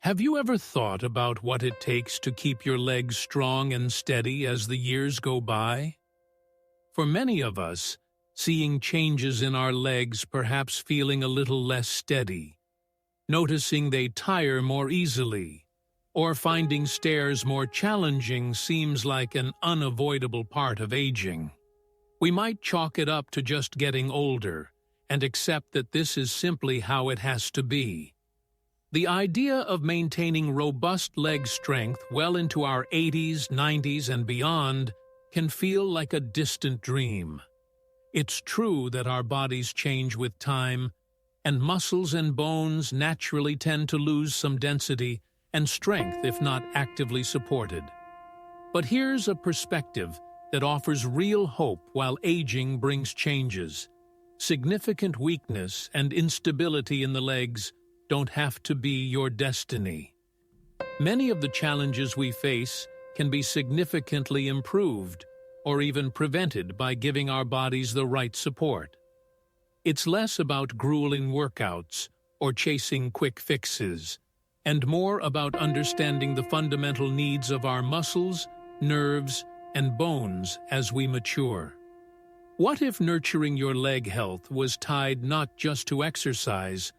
Have you ever thought about what it takes to keep your legs strong and steady as the years go by? For many of us, seeing changes in our legs, perhaps feeling a little less steady, noticing they tire more easily, or finding stairs more challenging seems like an unavoidable part of aging. We might chalk it up to just getting older and accept that this is simply how it has to be. The idea of maintaining robust leg strength well into our 80s, 90s, and beyond can feel like a distant dream. It's true that our bodies change with time, and muscles and bones naturally tend to lose some density and strength if not actively supported. But here's a perspective that offers real hope while aging brings changes. Significant weakness and instability in the legs don't have to be your destiny. Many of the challenges we face can be significantly improved or even prevented by giving our bodies the right support. It's less about grueling workouts or chasing quick fixes, and more about understanding the fundamental needs of our muscles, nerves, and bones as we mature. What if nurturing your leg health was tied not just to exercise,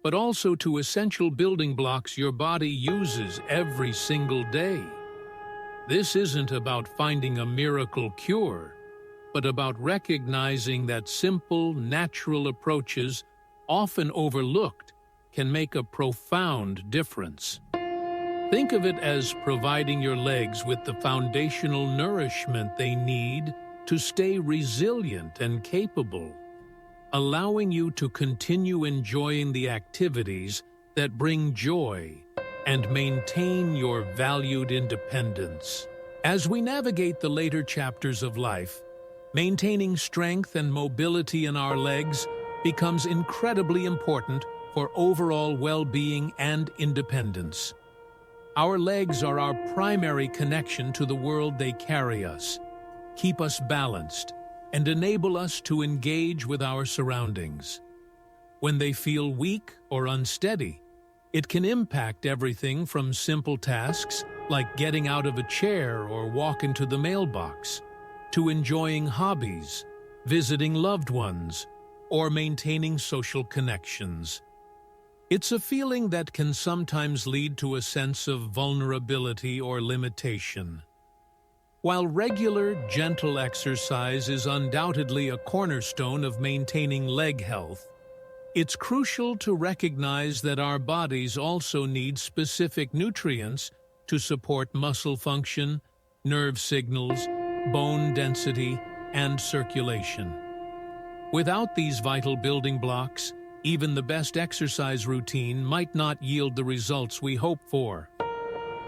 but also to essential building blocks your body uses every single day? This isn't about finding a miracle cure, but about recognizing that simple, natural approaches, often overlooked, can make a profound difference. Think of it as providing your legs with the foundational nourishment they need to stay resilient and capable, allowing you to continue enjoying the activities that bring joy and maintain your valued independence. As we navigate the later chapters of life, maintaining strength and mobility in our legs becomes incredibly important for overall well-being and independence. Our legs are our primary connection to the world. They carry us, keep us balanced, and enable us to engage with our surroundings. When they feel weak or unsteady, it can impact everything from simple tasks like getting out of a chair or walking to the mailbox, to enjoying hobbies, visiting loved ones, or maintaining social connections. It's a feeling that can sometimes lead to a sense of vulnerability or limitation. While regular, gentle exercise is undoubtedly a cornerstone of maintaining leg health, it's crucial to recognize that our bodies also need specific nutrients to support muscle function, nerve signals, bone density, and circulation. Without these vital building blocks, even the best exercise routine might not yield the results we hope for.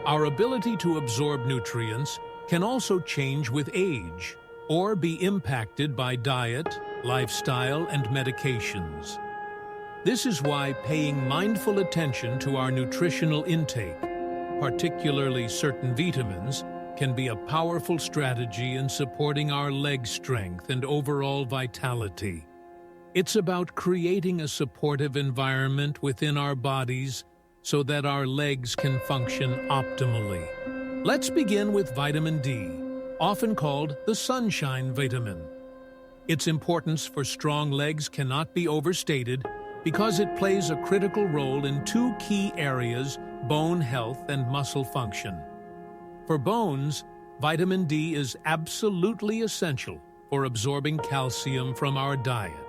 Our ability to absorb nutrients can also change with age or be impacted by diet, lifestyle, and medications. This is why paying mindful attention to our nutritional intake, particularly certain vitamins, can be a powerful strategy in supporting our leg strength and overall vitality. It's about creating a supportive environment within our bodies so that our legs can function optimally. Let's begin with vitamin D, often called the sunshine vitamin. Its importance for strong legs cannot be overstated because it plays a critical role in two key areas: bone health and muscle function. For bones, vitamin D is absolutely essential for absorbing calcium from our diet.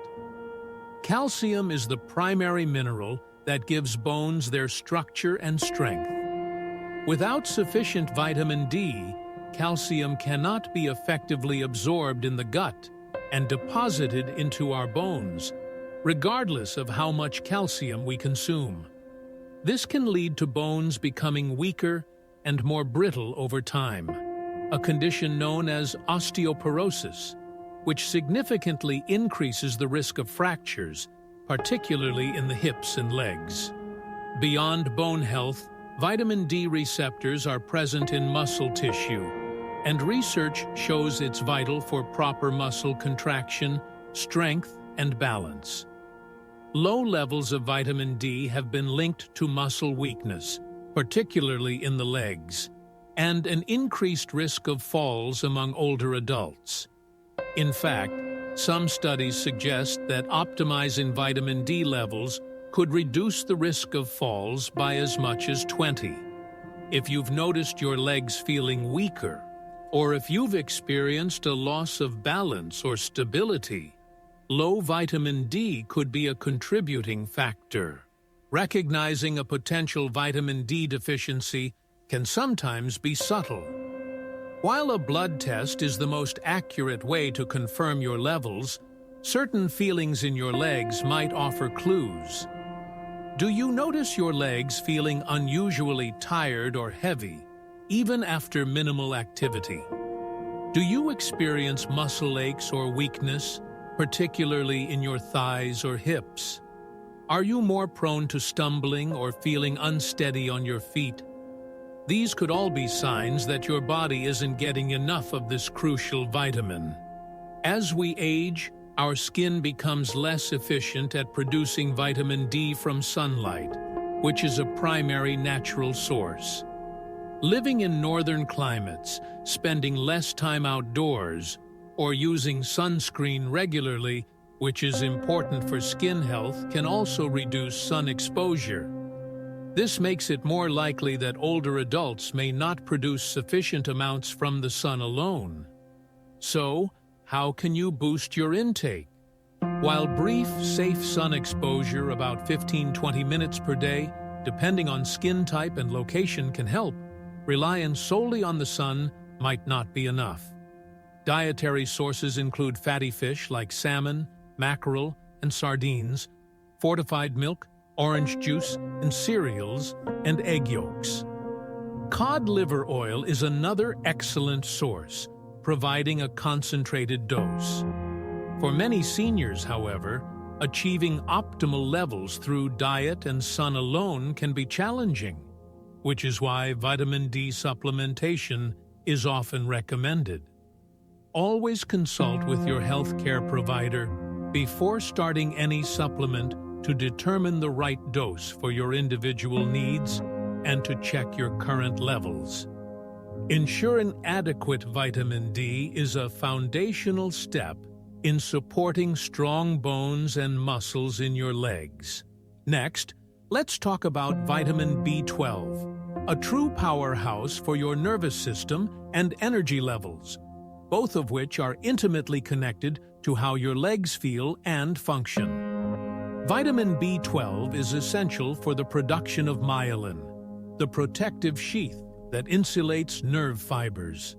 Calcium is the primary mineral that gives bones their structure and strength. Without sufficient vitamin D, calcium cannot be effectively absorbed in the gut and deposited into our bones, regardless of how much calcium we consume. This can lead to bones becoming weaker and more brittle over time, a condition known as osteoporosis, which significantly increases the risk of fractures, particularly in the hips and legs. Beyond bone health, vitamin D receptors are present in muscle tissue, and research shows it's vital for proper muscle contraction, strength, and balance. Low levels of vitamin D have been linked to muscle weakness, particularly in the legs, and an increased risk of falls among older adults. In fact, some studies suggest that optimizing vitamin D levels could reduce the risk of falls by as much as 20. If you've noticed your legs feeling weaker, or if you've experienced a loss of balance or stability, low vitamin D could be a contributing factor. Recognizing a potential vitamin D deficiency can sometimes be subtle. While a blood test is the most accurate way to confirm your levels, certain feelings in your legs might offer clues. Do you notice your legs feeling unusually tired or heavy, even after minimal activity? Do you experience muscle aches or weakness, particularly in your thighs or hips? Are you more prone to stumbling or feeling unsteady on your feet? These could all be signs that your body isn't getting enough of this crucial vitamin. As we age, our skin becomes less efficient at producing vitamin D from sunlight, which is a primary natural source. Living in northern climates, spending less time outdoors, or using sunscreen regularly, which is important for skin health, can also reduce sun exposure. This makes it more likely that older adults may not produce sufficient amounts from the sun alone. So, how can you boost your intake? While brief, safe sun exposure, about 15-20 minutes per day, depending on skin type and location, can help, reliance solely on the sun might not be enough. Dietary sources include fatty fish like salmon, mackerel, and sardines, fortified milk, orange juice, and cereals, and egg yolks. Cod liver oil is another excellent source, providing a concentrated dose. For many seniors, however, achieving optimal levels through diet and sun alone can be challenging, which is why vitamin D supplementation is often recommended. Always consult with your healthcare provider before starting any supplement to determine the right dose for your individual needs and to check your current levels. Ensuring adequate vitamin D is a foundational step in supporting strong bones and muscles in your legs. Next, let's talk about vitamin B12, a true powerhouse for your nervous system and energy levels, both of which are intimately connected to how your legs feel and function. Vitamin B12 is essential for the production of myelin, the protective sheath that insulates nerve fibers.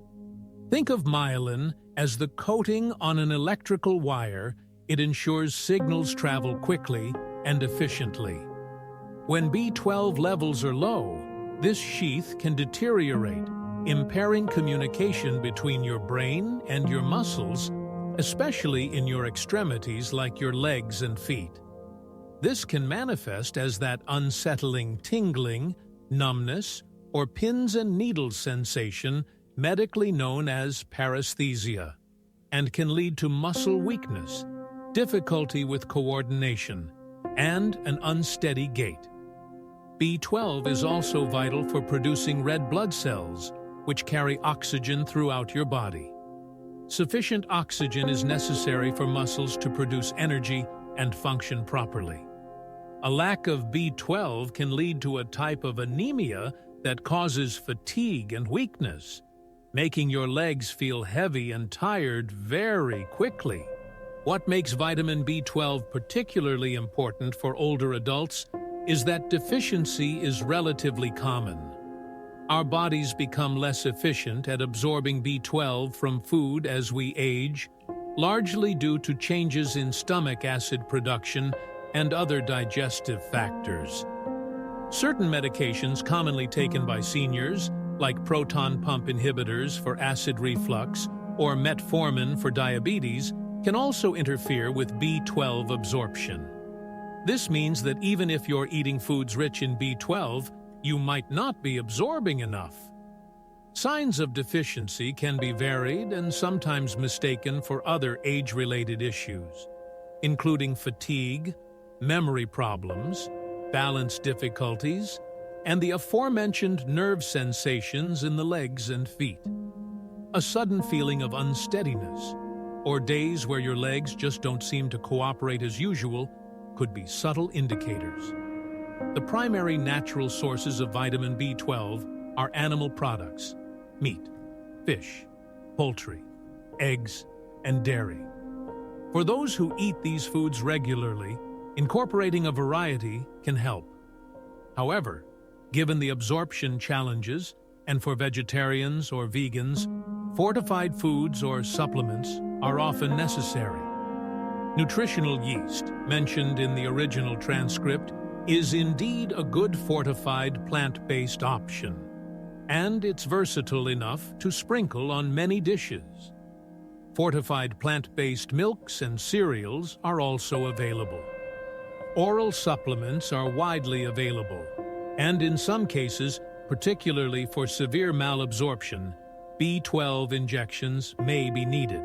Think of myelin as the coating on an electrical wire. It ensures signals travel quickly and efficiently. When B12 levels are low, this sheath can deteriorate, impairing communication between your brain and your muscles, especially in your extremities like your legs and feet. This can manifest as that unsettling tingling, numbness, or pins and needles sensation, medically known as paresthesia, and can lead to muscle weakness, difficulty with coordination, and an unsteady gait. B12 is also vital for producing red blood cells, which carry oxygen throughout your body. Sufficient oxygen is necessary for muscles to produce energy and function properly. A lack of B12 can lead to a type of anemia that causes fatigue and weakness, making your legs feel heavy and tired very quickly. What makes vitamin B12 particularly important for older adults is that deficiency is relatively common. Our bodies become less efficient at absorbing B12 from food as we age, largely due to changes in stomach acid production and other digestive factors. Certain medications commonly taken by seniors, like proton pump inhibitors for acid reflux or metformin for diabetes, can also interfere with B12 absorption. This means that even if you're eating foods rich in B12, you might not be absorbing enough. Signs of deficiency can be varied and sometimes mistaken for other age-related issues, including fatigue, memory problems, balance difficulties, and the aforementioned nerve sensations in the legs and feet. A sudden feeling of unsteadiness, or days where your legs just don't seem to cooperate as usual, could be subtle indicators. The primary natural sources of vitamin B12 are animal products: meat, fish, poultry, eggs, and dairy. For those who eat these foods regularly, incorporating a variety can help. However, given the absorption challenges, and for vegetarians or vegans, fortified foods or supplements are often necessary. Nutritional yeast, mentioned in the original transcript, is indeed a good fortified plant-based option, and it's versatile enough to sprinkle on many dishes. Fortified plant-based milks and cereals are also available. Oral supplements are widely available, and in some cases, particularly for severe malabsorption, B12 injections may be needed.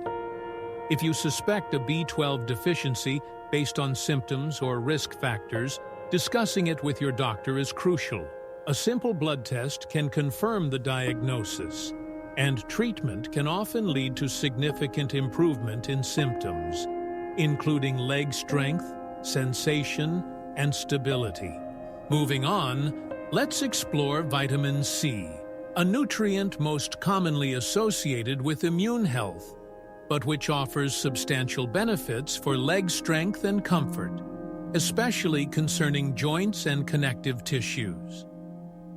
If you suspect a B12 deficiency based on symptoms or risk factors, discussing it with your doctor is crucial. A simple blood test can confirm the diagnosis, and treatment can often lead to significant improvement in symptoms, including leg strength, sensation, and stability. Moving on, let's explore vitamin C, a nutrient most commonly associated with immune health, but which offers substantial benefits for leg strength and comfort, especially concerning joints and connective tissues.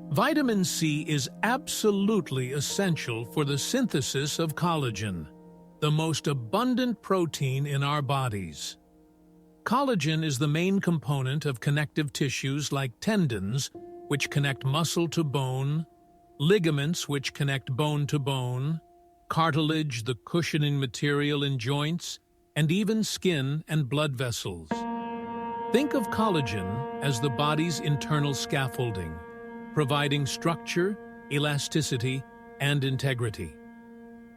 Vitamin C is absolutely essential for the synthesis of collagen, the most abundant protein in our bodies. Collagen is the main component of connective tissues like tendons, which connect muscle to bone, ligaments which connect bone to bone, cartilage, the cushioning material in joints, and even skin and blood vessels. Think of collagen as the body's internal scaffolding, providing structure, elasticity, and integrity.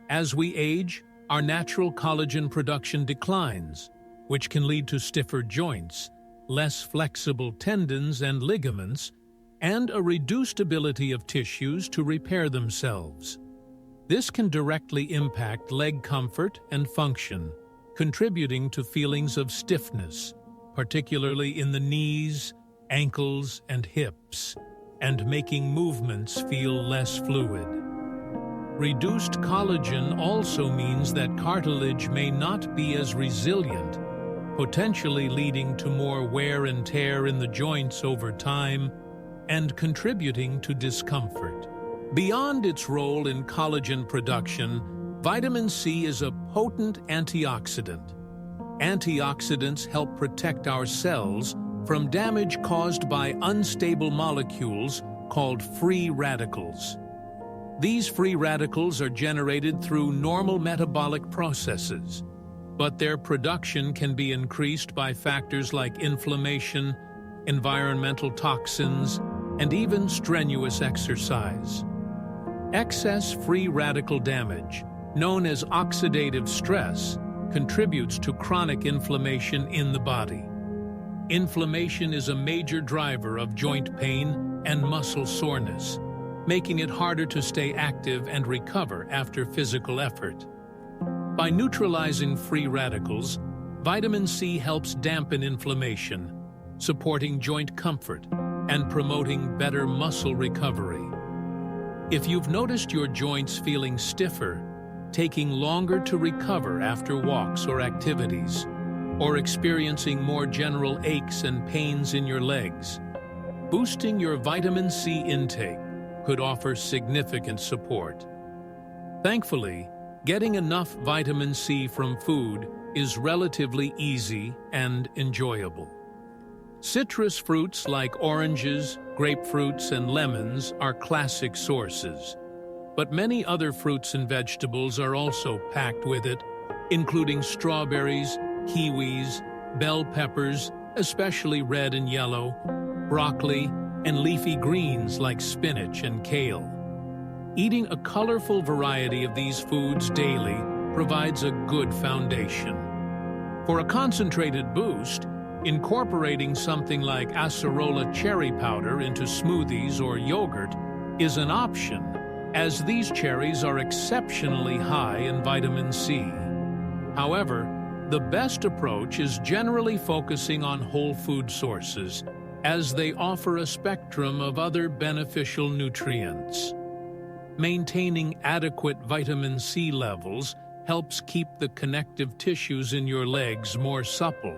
As we age, our natural collagen production declines, which can lead to stiffer joints, less flexible tendons and ligaments, and a reduced ability of tissues to repair themselves. This can directly impact leg comfort and function, contributing to feelings of stiffness, particularly in the knees, ankles, and hips, and making movements feel less fluid. Reduced collagen also means that cartilage may not be as resilient, potentially leading to more wear and tear in the joints over time and contributing to discomfort. Beyond its role in collagen production, vitamin C is a potent antioxidant. Antioxidants help protect our cells from damage caused by unstable molecules called free radicals. These free radicals are generated through normal metabolic processes, but their production can be increased by factors like inflammation, environmental toxins, and even strenuous exercise. Excess free radical damage, known as oxidative stress, contributes to chronic inflammation in the body. Inflammation is a major driver of joint pain and muscle soreness, making it harder to stay active and recover after physical effort. By neutralizing free radicals, vitamin C helps dampen inflammation, supporting joint comfort and promoting better muscle recovery. If you've noticed your joints feeling stiffer, taking longer to recover after walks or activities, or experiencing more general aches and pains in your legs, boosting your vitamin C intake could offer significant support. Thankfully, getting enough vitamin C from food is relatively easy and enjoyable. Citrus fruits like oranges, grapefruits, and lemons are classic sources, but many other fruits and vegetables are also packed with it, including strawberries, kiwis, bell peppers, especially red and yellow, broccoli, and leafy greens like spinach and kale. Eating a colorful variety of these foods daily provides a good foundation. For a concentrated boost, Incorporating something like acerola cherry powder into smoothies or yogurt is an option, as these cherries are exceptionally high in vitamin C. However, the best approach is generally focusing on whole food sources, as they offer a spectrum of other beneficial nutrients. Maintaining adequate vitamin C levels helps keep the connective tissues in your legs more supple,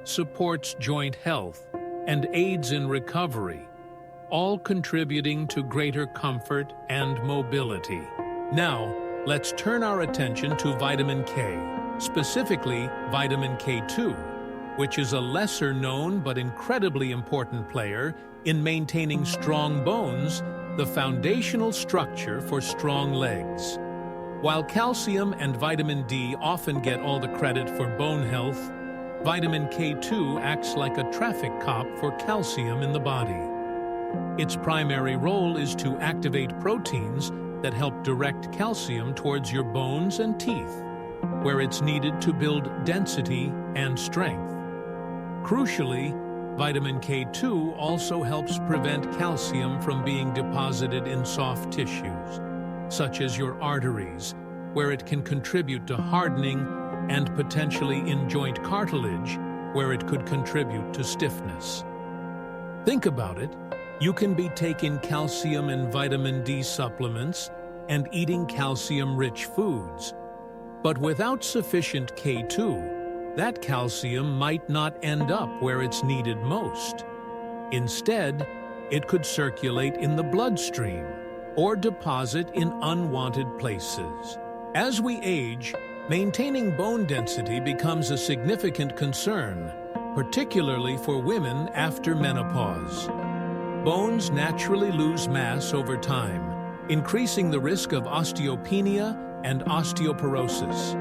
supports joint health, and aids in recovery, all contributing to greater comfort and mobility. Now, let's turn our attention to vitamin K, specifically vitamin K2, which is a lesser-known but incredibly important player in maintaining strong bones, the foundational structure for strong legs. While calcium and vitamin D often get all the credit for bone health, vitamin K2 acts like a traffic cop for calcium in the body. Its primary role is to activate proteins that help direct calcium towards your bones and teeth, where it's needed to build density and strength. Crucially, vitamin K2 also helps prevent calcium from being deposited in soft tissues, such as your arteries, where it can contribute to hardening, and potentially in joint cartilage, where it could contribute to stiffness. Think about it. You can be taking calcium and vitamin D supplements and eating calcium-rich foods. But without sufficient K2, that calcium might not end up where it's needed most. Instead, it could circulate in the bloodstream or deposit in unwanted places. As we age, maintaining bone density becomes a significant concern, particularly for women after menopause. Bones naturally lose mass over time, increasing the risk of osteopenia and osteoporosis.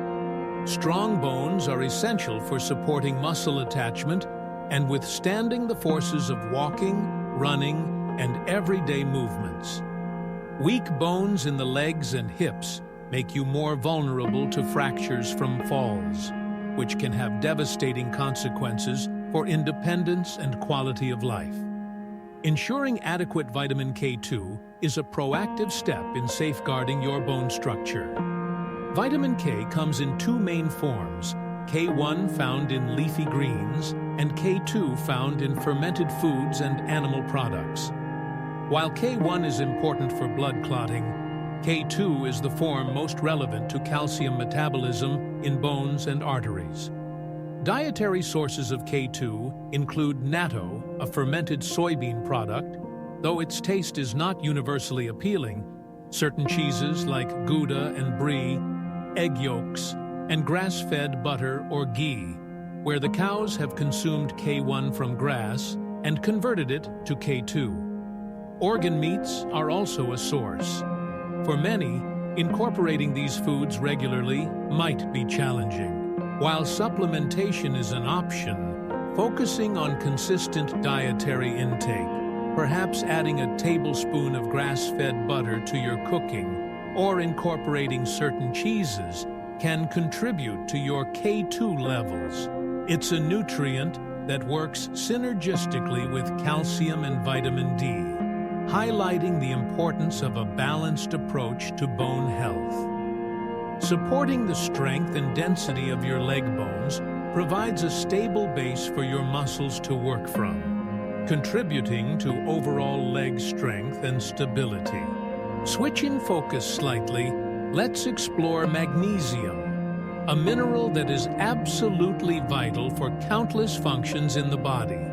Strong bones are essential for supporting muscle attachment and withstanding the forces of walking, running, and everyday movements. Weak bones in the legs and hips make you more vulnerable to fractures from falls, which can have devastating consequences for independence and quality of life. Ensuring adequate vitamin K2 is a proactive step in safeguarding your bone structure. Vitamin K comes in two main forms, K1 found in leafy greens and K2 found in fermented foods and animal products. While K1 is important for blood clotting, K2 is the form most relevant to calcium metabolism in bones and arteries. Dietary sources of K2 include natto, a fermented soybean product. Though its taste is not universally appealing, certain cheeses like Gouda and Brie, egg yolks, and grass-fed butter or ghee, where the cows have consumed K1 from grass and converted it to K2. Organ meats are also a source. For many, incorporating these foods regularly might be challenging. While supplementation is an option, focusing on consistent dietary intake, perhaps adding a tablespoon of grass-fed butter to your cooking or incorporating certain cheeses can contribute to your K2 levels. It's a nutrient that works synergistically with calcium and vitamin D, highlighting the importance of a balanced approach to bone health. Supporting the strength and density of your leg bones provides a stable base for your muscles to work from, contributing to overall leg strength and stability. Switching focus slightly, let's explore magnesium, a mineral that is absolutely vital for countless functions in the body,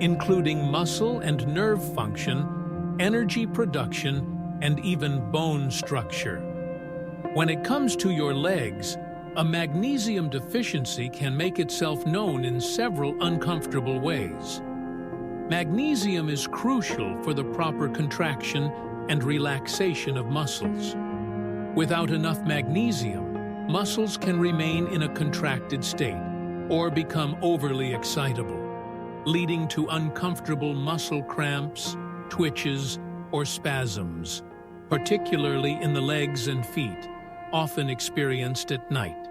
including muscle and nerve function, energy production, and even bone structure. When it comes to your legs, a magnesium deficiency can make itself known in several uncomfortable ways. Magnesium is crucial for the proper contraction and relaxation of muscles. Without enough magnesium, muscles can remain in a contracted state or become overly excitable, leading to uncomfortable muscle cramps, twitches, or spasms, particularly in the legs and feet, often experienced at night.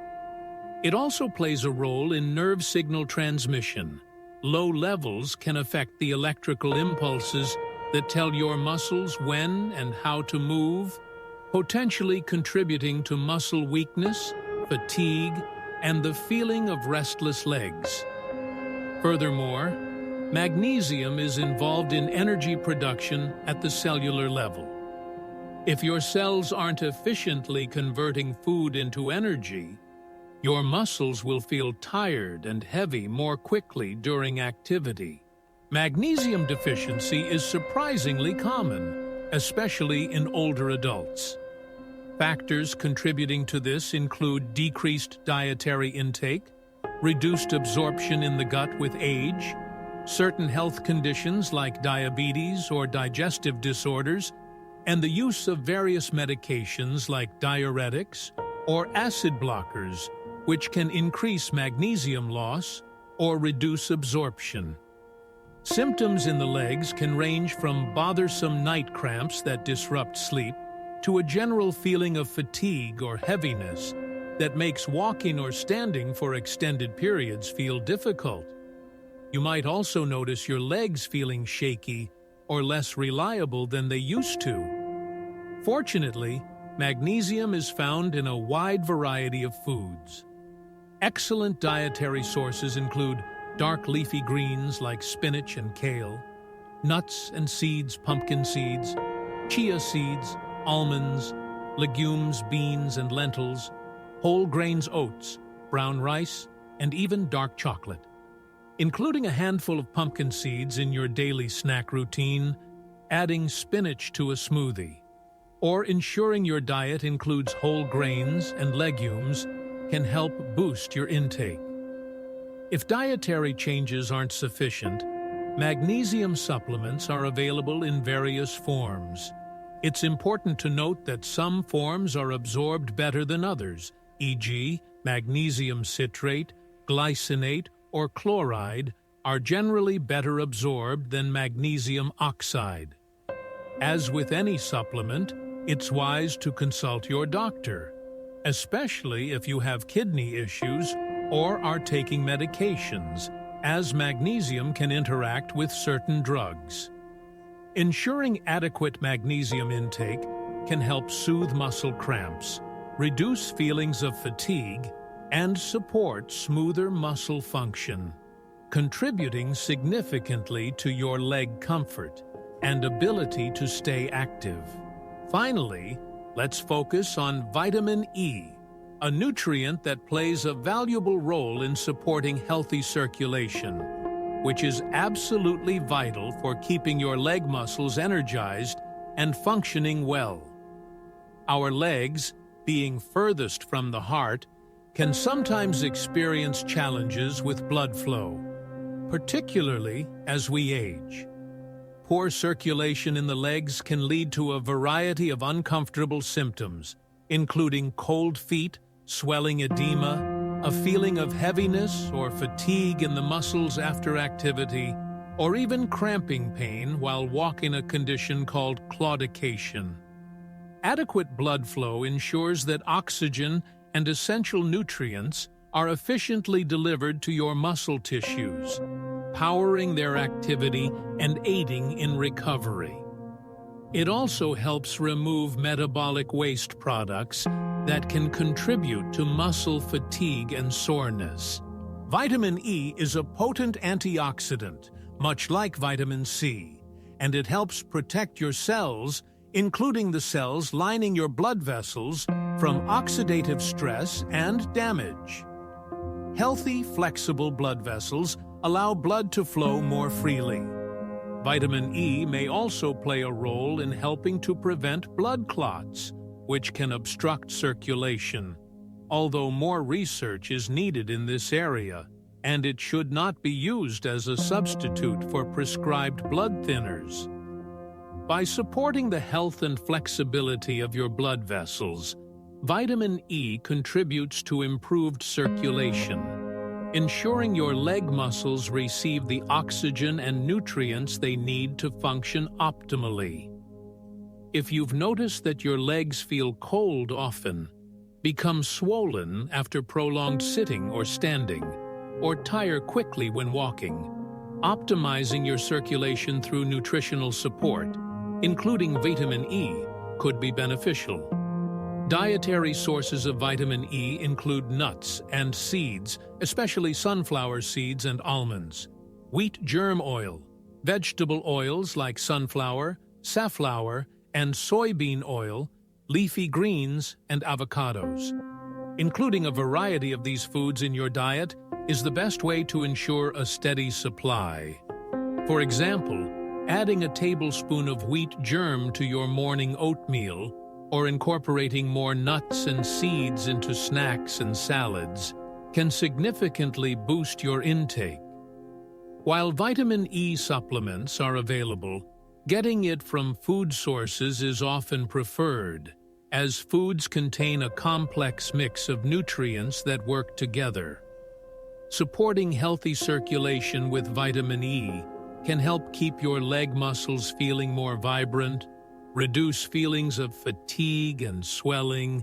It also plays a role in nerve signal transmission, Low levels can affect the electrical impulses that tell your muscles when and how to move, potentially contributing to muscle weakness, fatigue, and the feeling of restless legs. Furthermore, magnesium is involved in energy production at the cellular level. If your cells aren't efficiently converting food into energy, your muscles will feel tired and heavy more quickly during activity. Magnesium deficiency is surprisingly common, especially in older adults. Factors contributing to this include decreased dietary intake, reduced absorption in the gut with age, certain health conditions like diabetes or digestive disorders, and the use of various medications like diuretics or acid blockers, which can increase magnesium loss or reduce absorption. Symptoms in the legs can range from bothersome night cramps that disrupt sleep to a general feeling of fatigue or heaviness that makes walking or standing for extended periods feel difficult. You might also notice your legs feeling shaky or less reliable than they used to. Fortunately, magnesium is found in a wide variety of foods. Excellent dietary sources include dark leafy greens like spinach and kale, nuts and seeds, pumpkin seeds, chia seeds, almonds, legumes, beans and lentils, whole grains oats, brown rice, and even dark chocolate. Including a handful of pumpkin seeds in your daily snack routine, adding spinach to a smoothie, or ensuring your diet includes whole grains and legumes can help boost your intake. If dietary changes aren't sufficient, magnesium supplements are available in various forms. It's important to note that some forms are absorbed better than others, e.g., magnesium citrate, glycinate, or chloride are generally better absorbed than magnesium oxide. As with any supplement, it's wise to consult your doctor, especially if you have kidney issues or are taking medications, as magnesium can interact with certain drugs. Ensuring adequate magnesium intake can help soothe muscle cramps, reduce feelings of fatigue, and support smoother muscle function, contributing significantly to your leg comfort and ability to stay active. Finally, let's focus on vitamin E, a nutrient that plays a valuable role in supporting healthy circulation, which is absolutely vital for keeping your leg muscles energized and functioning well. Our legs, being furthest from the heart, can sometimes experience challenges with blood flow, particularly as we age. Poor circulation in the legs can lead to a variety of uncomfortable symptoms, including cold feet, swelling edema, a feeling of heaviness or fatigue in the muscles after activity, or even cramping pain while walking, a condition called claudication. Adequate blood flow ensures that oxygen and essential nutrients are efficiently delivered to your muscle tissues, powering their activity and aiding in recovery. It also helps remove metabolic waste products that can contribute to muscle fatigue and soreness. Vitamin E is a potent antioxidant, much like vitamin C, and it helps protect your cells, including the cells lining your blood vessels, from oxidative stress and damage. Healthy, flexible blood vessels allow blood to flow more freely. Vitamin E may also play a role in helping to prevent blood clots, which can obstruct circulation. Although more research is needed in this area, and it should not be used as a substitute for prescribed blood thinners. By supporting the health and flexibility of your blood vessels, vitamin E contributes to improved circulation, ensuring your leg muscles receive the oxygen and nutrients they need to function optimally. If you've noticed that your legs feel cold often, become swollen after prolonged sitting or standing, or tire quickly when walking, Optimizing your circulation through nutritional support, including vitamin E, could be beneficial. Dietary sources of vitamin E include nuts and seeds, especially sunflower seeds and almonds, wheat germ oil, vegetable oils like sunflower, safflower, and soybean oil, leafy greens, and avocados. Including a variety of these foods in your diet is the best way to ensure a steady supply. For example, adding a tablespoon of wheat germ to your morning oatmeal or incorporating more nuts and seeds into snacks and salads can significantly boost your intake. While vitamin E supplements are available, getting it from food sources is often preferred, as foods contain a complex mix of nutrients that work together. Supporting healthy circulation with vitamin E can help keep your leg muscles feeling more vibrant, reduce feelings of fatigue and swelling,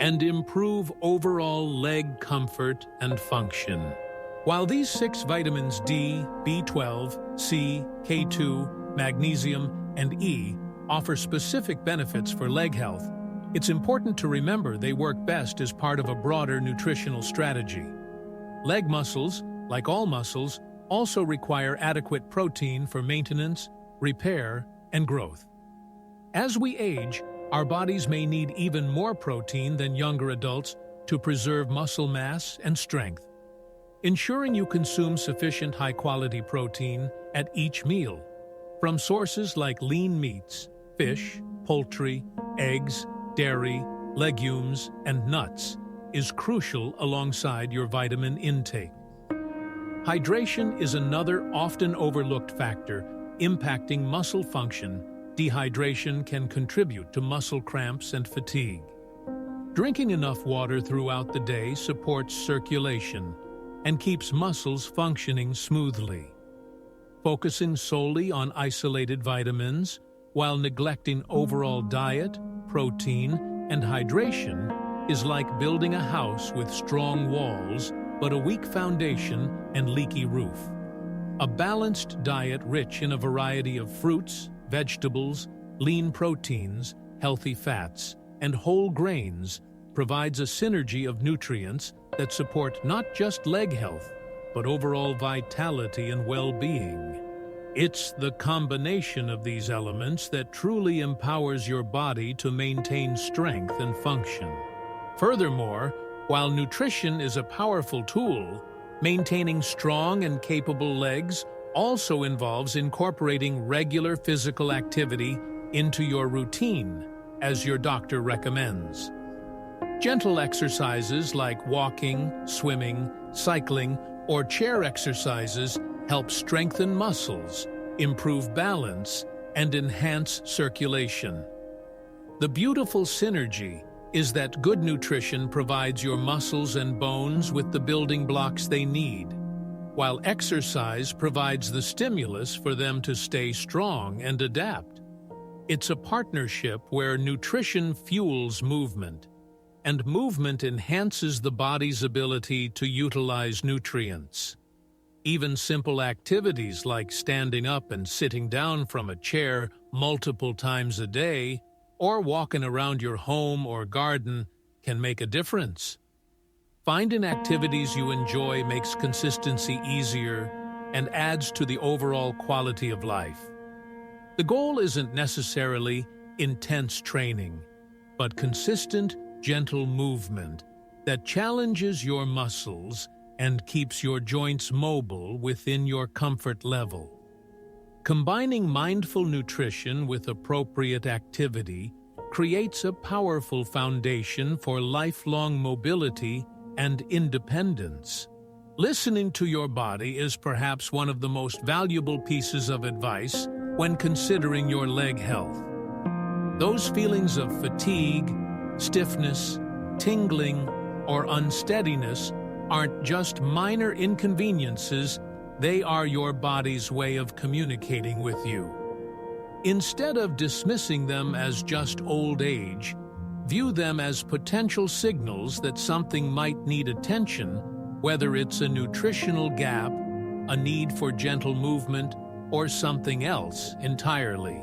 and improve overall leg comfort and function. While these 6 vitamins D, B12, C, K2, magnesium, and E offer specific benefits for leg health, it's important to remember they work best as part of a broader nutritional strategy. Leg muscles, like all muscles, also require adequate protein for maintenance, repair, and growth. As we age, our bodies may need even more protein than younger adults to preserve muscle mass and strength. Ensuring you consume sufficient high-quality protein at each meal, from sources like lean meats, fish, poultry, eggs, dairy, legumes, and nuts, is crucial alongside your vitamin intake. Hydration is another often overlooked factor impacting muscle function. Dehydration can contribute to muscle cramps and fatigue. Drinking enough water throughout the day supports circulation and keeps muscles functioning smoothly. Focusing solely on isolated vitamins while neglecting overall diet, protein, and hydration is like building a house with strong walls but a weak foundation and leaky roof. A balanced diet rich in a variety of fruits, vegetables, lean proteins, healthy fats, and whole grains provides a synergy of nutrients that support not just leg health, but overall vitality and well-being. It's the combination of these elements that truly empowers your body to maintain strength and function. Furthermore, while nutrition is a powerful tool, maintaining strong and capable legs also involves incorporating regular physical activity into your routine, as your doctor recommends. Gentle exercises like walking, swimming, cycling, or chair exercises help strengthen muscles, improve balance, and enhance circulation. The beautiful synergy is that good nutrition provides your muscles and bones with the building blocks they need, while exercise provides the stimulus for them to stay strong and adapt. It's a partnership where nutrition fuels movement, and movement enhances the body's ability to utilize nutrients. Even simple activities like standing up and sitting down from a chair multiple times a day, or walking around your home or garden, can make a difference. Finding activities you enjoy makes consistency easier and adds to the overall quality of life. The goal isn't necessarily intense training, but consistent, gentle movement that challenges your muscles and keeps your joints mobile within your comfort level. Combining mindful nutrition with appropriate activity creates a powerful foundation for lifelong mobility and independence. Listening to your body is perhaps one of the most valuable pieces of advice when considering your leg health. Those feelings of fatigue, stiffness, tingling, or unsteadiness aren't just minor inconveniences, they are your body's way of communicating with you. Instead of dismissing them as just old age, view them as potential signals that something might need attention, whether it's a nutritional gap, a need for gentle movement, or something else entirely.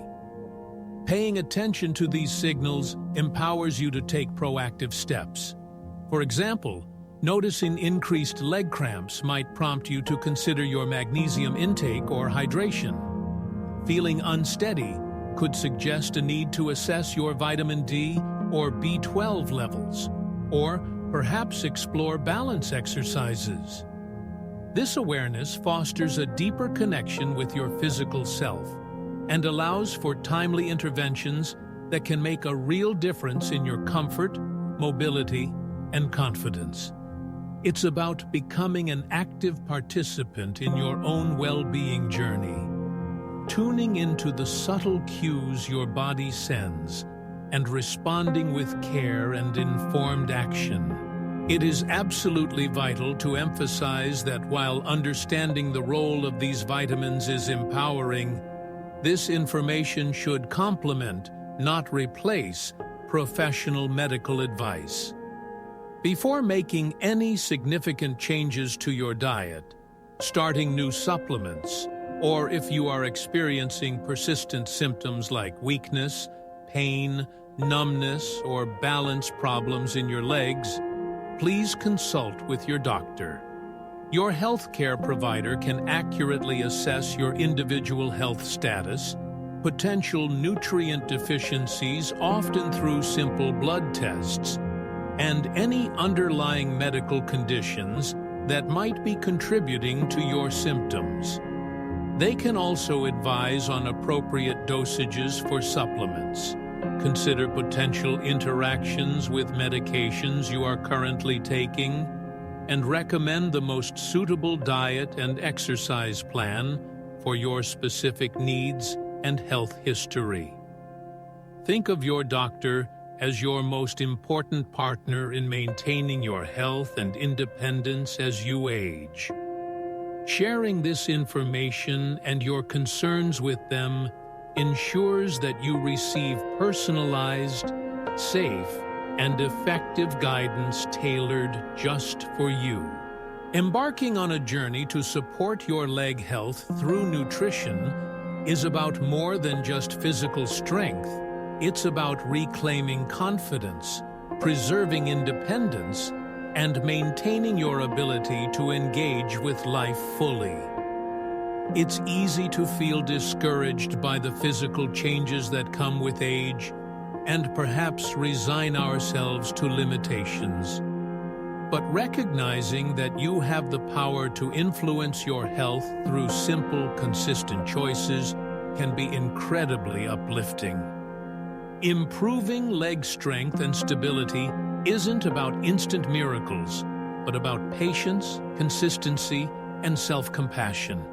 Paying attention to these signals empowers you to take proactive steps. For example, noticing increased leg cramps might prompt you to consider your magnesium intake or hydration. Feeling unsteady could suggest a need to assess your vitamin D or B12 levels, or perhaps explore balance exercises. This awareness fosters a deeper connection with your physical self and allows for timely interventions that can make a real difference in your comfort, mobility, and confidence. It's about becoming an active participant in your own well-being journey, tuning into the subtle cues your body sends and responding with care and informed action. It is absolutely vital to emphasize that while understanding the role of these vitamins is empowering, this information should complement, not replace, professional medical advice. Before making any significant changes to your diet, starting new supplements, or if you are experiencing persistent symptoms like weakness, pain, numbness, or balance problems in your legs, please consult with your doctor. Your healthcare provider can accurately assess your individual health status, potential nutrient deficiencies, often through simple blood tests, and any underlying medical conditions that might be contributing to your symptoms. They can also advise on appropriate dosages for supplements, consider potential interactions with medications you are currently taking, and recommend the most suitable diet and exercise plan for your specific needs and health history. Think of your doctor as your most important partner in maintaining your health and independence as you age. Sharing this information and your concerns with them ensures that you receive personalized, safe, and effective guidance tailored just for you. Embarking on a journey to support your leg health through nutrition is about more than just physical strength. It's about reclaiming confidence, preserving independence, and maintaining your ability to engage with life fully. It's easy to feel discouraged by the physical changes that come with age, and perhaps resign ourselves to limitations. But recognizing that you have the power to influence your health through simple, consistent choices can be incredibly uplifting. Improving leg strength and stability isn't about instant miracles, but about patience, consistency, and self-compassion.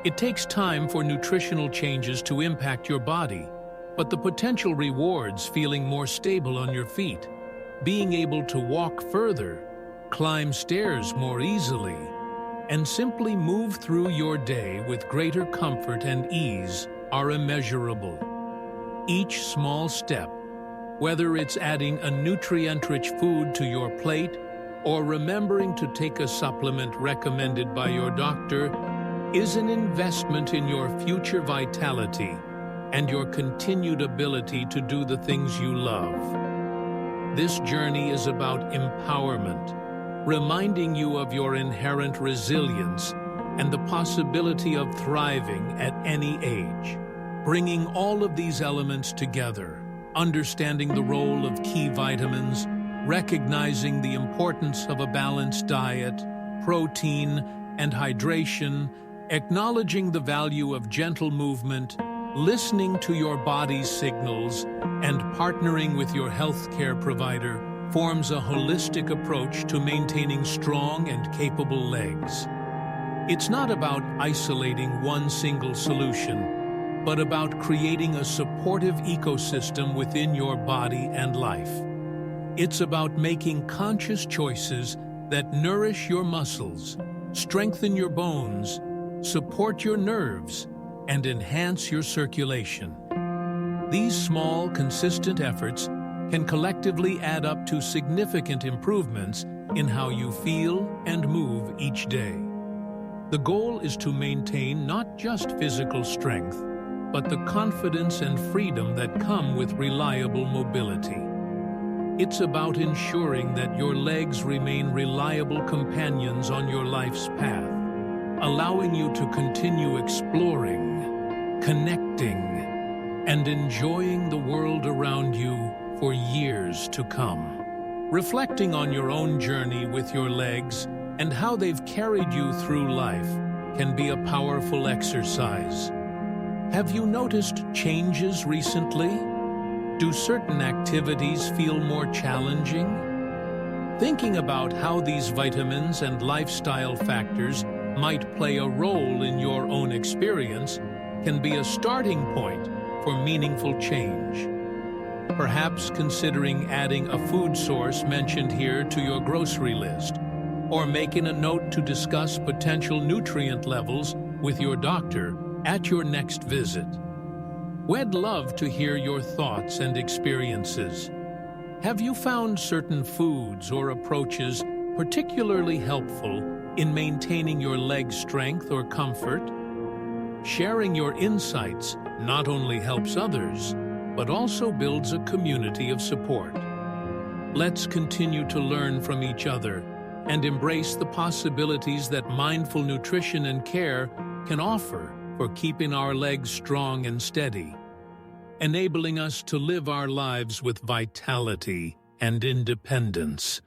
It takes time for nutritional changes to impact your body, but the potential rewards: feeling more stable on your feet, being able to walk further, climb stairs more easily, and simply move through your day with greater comfort and ease are immeasurable. Each small step, whether it's adding a nutrient-rich food to your plate or remembering to take a supplement recommended by your doctor, is an investment in your future vitality and your continued ability to do the things you love. This journey is about empowerment, reminding you of your inherent resilience and the possibility of thriving at any age. Bringing all of these elements together, understanding the role of key vitamins, recognizing the importance of a balanced diet, protein, and hydration, acknowledging the value of gentle movement, listening to your body's signals, and partnering with your healthcare provider forms a holistic approach to maintaining strong and capable legs. It's not about isolating one single solution, but about creating a supportive ecosystem within your body and life. It's about making conscious choices that nourish your muscles, strengthen your bones, support your nerves, and enhance your circulation. These small, consistent efforts can collectively add up to significant improvements in how you feel and move each day. The goal is to maintain not just physical strength, but the confidence and freedom that come with reliable mobility. It's about ensuring that your legs remain reliable companions on your life's path, allowing you to continue exploring, connecting, and enjoying the world around you for years to come. Reflecting on your own journey with your legs and how they've carried you through life can be a powerful exercise. Have you noticed changes recently? Do certain activities feel more challenging? Thinking about how these vitamins and lifestyle factors might play a role in your own experience can be a starting point for meaningful change. Perhaps considering adding a food source mentioned here to your grocery list, or making a note to discuss potential nutrient levels with your doctor at your next visit. We'd love to hear your thoughts and experiences. Have you found certain foods or approaches particularly helpful in maintaining your leg strength or comfort? Sharing your insights not only helps others, but also builds a community of support. Let's continue to learn from each other and embrace the possibilities that mindful nutrition and care can offer for keeping our legs strong and steady, enabling us to live our lives with vitality and independence.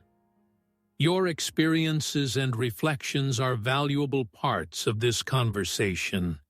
Your experiences and reflections are valuable parts of this conversation.